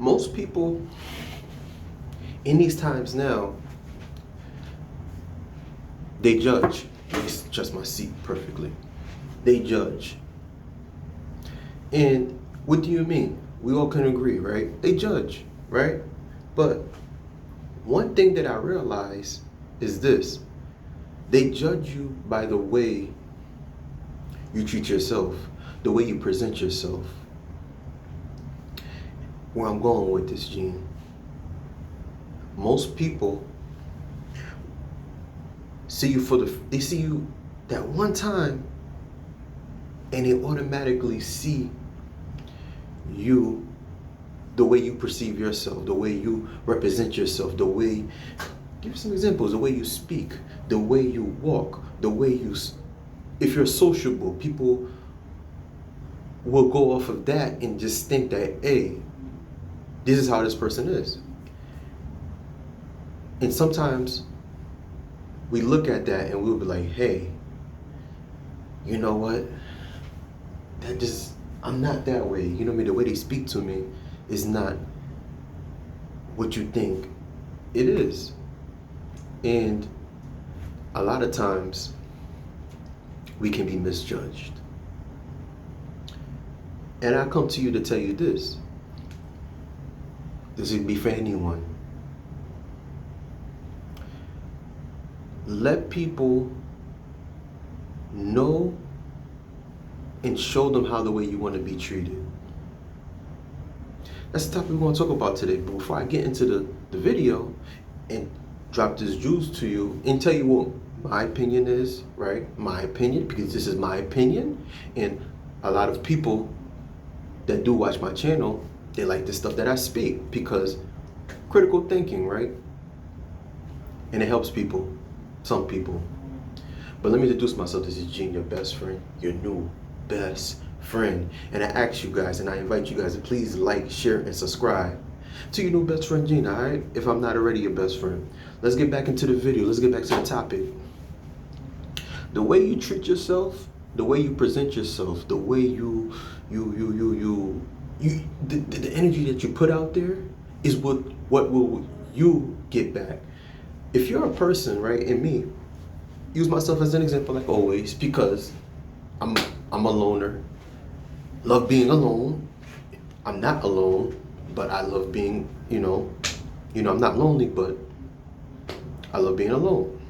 Most people in these times now, they judge. Let me adjust my seat perfectly. They judge. And what do you mean? We all can agree, right? They judge, right? But one thing that I realize is this: they judge you by the way you treat yourself, the way you present yourself. Where I'm going with this, Gene, most people see you they see you that one time, and they automatically see you, the way you perceive yourself, the way you represent yourself, the way, give some examples, the way you speak, the way you walk, the way you, if you're sociable, people will go off of that and just think that, hey, this is how this person is. And sometimes we look at that and we'll be like, hey, you know what? That just, I'm not that way. You know what I mean? The way they speak to me is not what you think it is. And a lot of times we can be misjudged. And I come to you to tell you this. This would be for anyone. Let people know and show them how the way you want to be treated. That's the topic we want to talk about today. But before I get into the video and drop this juice to you and tell you what my opinion is, right? My opinion, because this is my opinion. And a lot of people that do watch my channel, they like the stuff that I speak because critical thinking, right? And it helps people, some people. But let me introduce myself. This is Gene, your best friend, your new best friend. And I ask you guys, and I invite you guys to please like, share, and subscribe to your new best friend, Gene, all right? If I'm not already your best friend. Let's get back into the video. Let's get back to the topic. The way you treat yourself, the way you present yourself, the way the energy that you put out there is what will you get back. If you're a person, right, and me, use myself as an example like always, because I'm a loner, love being alone. I'm not alone, but I love being, I'm not lonely, but I love being alone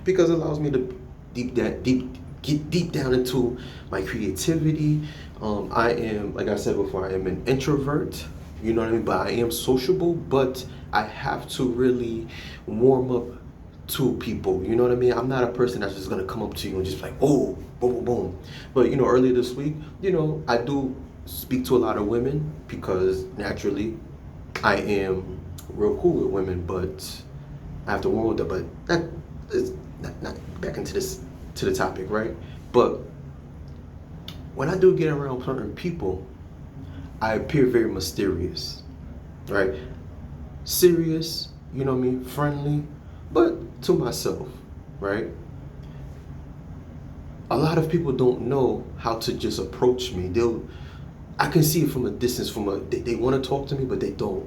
because it allows me to get deep down into my creativity. I am, like I said before, I am an introvert, you know what I mean? But I am sociable, but I have to really warm up to people, you know what I mean? I'm not a person that's just gonna come up to you and just like, oh, boom, boom, boom. But earlier this week, I do speak to a lot of women because naturally I am real cool with women, but I have to warm with them. But that is not back into the topic, right? But when I do get around certain people, I appear very mysterious, right? Serious, you know what I mean? Friendly, but to myself, right? A lot of people don't know how to just approach me. I can see it from a distance, they want to talk to me, but they don't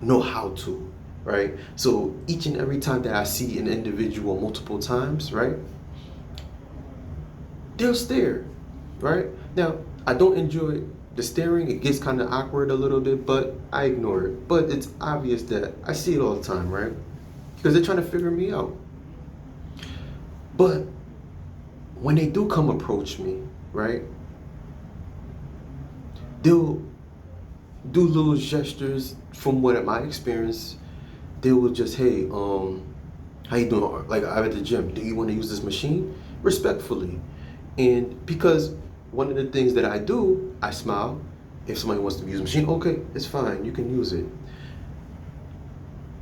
know how to, right? So each and every time that I see an individual multiple times, right, they'll stare, right? Now, I don't enjoy the staring. It gets kind of awkward a little bit, but I ignore it. But it's obvious that I see it all the time, right? Because they're trying to figure me out. But when they do come approach me, right, they'll do little gestures. From what my experience, they will just, hey, how you doing? Like, I'm at the gym. Do you want to use this machine? Respectfully. And because one of the things that I do, I smile. If somebody wants to use the machine, okay, it's fine. You can use it.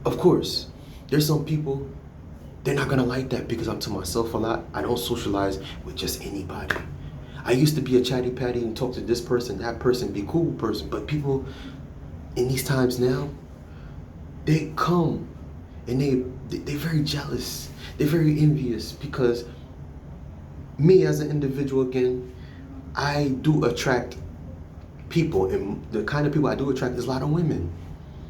Of course, there's some people, they're not going to like that because I'm to myself a lot. I don't socialize with just anybody. I used to be a chatty patty and talk to this person, that person, be cool person. But people in these times now, they come and they're very jealous. They're very envious because me as an individual, again, I do attract people, and the kind of people I do attract is a lot of women.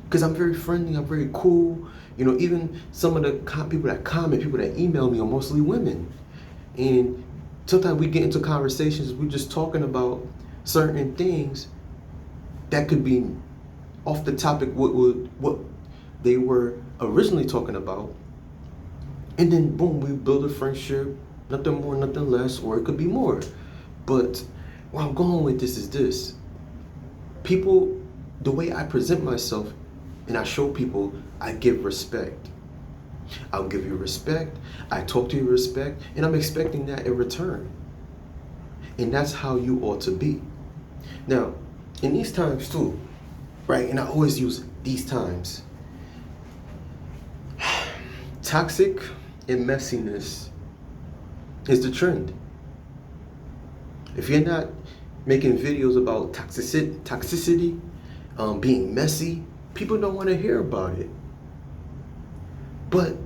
Because I'm very friendly, I'm very cool. You know, even some of the people that comment, people that email me are mostly women. And sometimes we get into conversations, we're just talking about certain things that could be off the topic what they were originally talking about. And then boom, we build a friendship, nothing more, nothing less, or it could be more. But where I'm going with this is this. People, the way I present myself and I show people, I give respect. I'll give you respect, I talk to you with respect, and I'm expecting that in return. And that's how you ought to be. Now, in these times too, right, and I always use these times, toxic and messiness is the trend. If you're not making videos about toxicity, being messy, people don't want to hear about it. But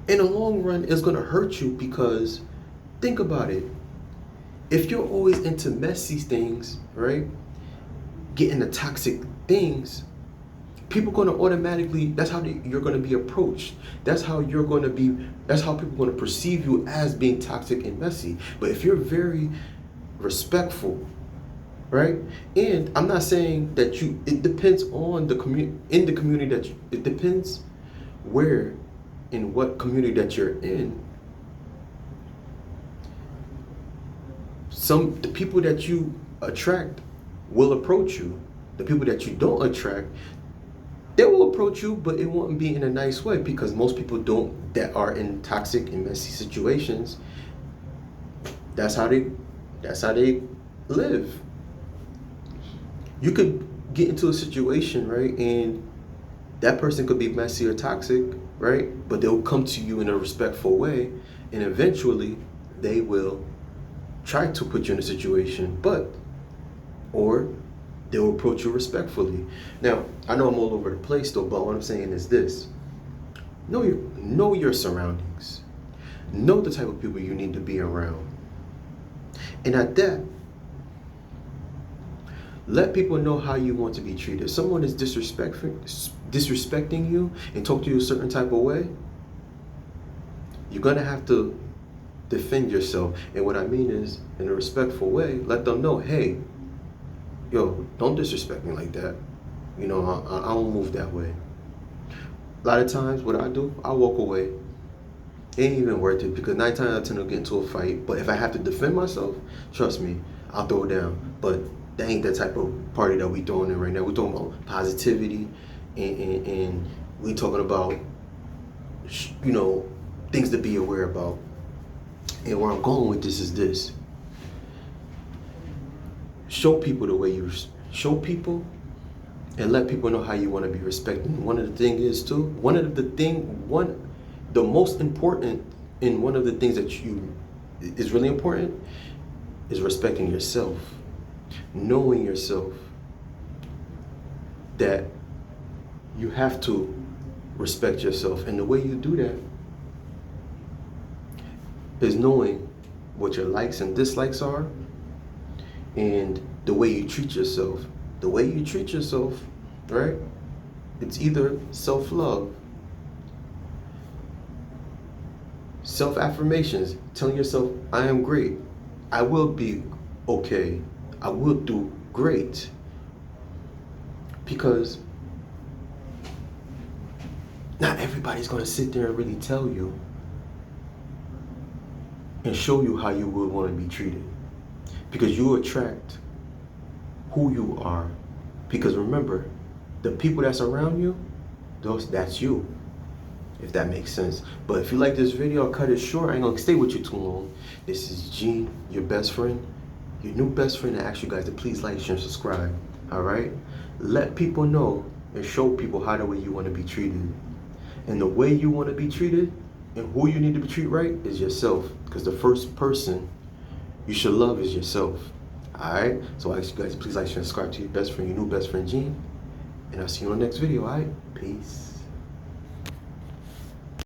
in the long run, it's going to hurt you because think about it. If you're always into messy things, right, getting the toxic things, people are going to automatically, that's how you're going to be approached. That's how people are going to perceive you as being toxic and messy. But if you're very respectful, right? And I'm not saying that it depends on the community it depends where, in what community that you're in. The people that you attract will approach you. The people that you don't attract, they will approach you, but it won't be in a nice way, because most people that are in toxic and messy situations, that's how they live. You could get into a situation, right, and that person could be messy or toxic, right, but they'll come to you in a respectful way, and eventually they will try to put you in a situation, or they'll approach you respectfully. Now, I know I'm all over the place though, but what I'm saying is this. Know your surroundings. Know the type of people you need to be around. And at that, let people know how you want to be treated. If someone is disrespecting you and talk to you a certain type of way, you're gonna have to defend yourself. And what I mean is, in a respectful way, let them know, hey, yo, don't disrespect me like that. You know, I don't move that way. A lot of times, what I do, I walk away. It ain't even worth it, because 9 times out of 10 I'll get into a fight. But if I have to defend myself, trust me, I'll throw it down. But that ain't that type of party that we throwing in right now. We're talking about positivity, and we talking about, you know, things to be aware about. And where I'm going with this is this. Show people the way you show people, and let people know how you want to be respected. One of the things is too, the most important, and one of the things that is really important is respecting yourself. Knowing yourself, that you have to respect yourself. And the way you do that is knowing what your likes and dislikes are, and the way you treat yourself. The way you treat yourself, right? It's either self-love, self-affirmations, telling yourself, I am great, I will be okay, I will do great. Because not everybody's going to sit there and really tell you and show you how you would want to be treated. Because you attract who you are. Because remember, the people that's around you, that's you. If that makes sense. But if you like this video, I'll cut it short. I ain't gonna stay with you too long. This is Gene, your best friend, your new best friend. I ask you guys to please like, share, and subscribe. All right? Let people know and show people how the way you want to be treated. And the way you want to be treated and who you need to be treated right is yourself. Because the first person you should love is yourself. All right? So I ask you guys to please like, share, and subscribe to your best friend, your new best friend, Gene. And I'll see you on the next video. All right? Peace.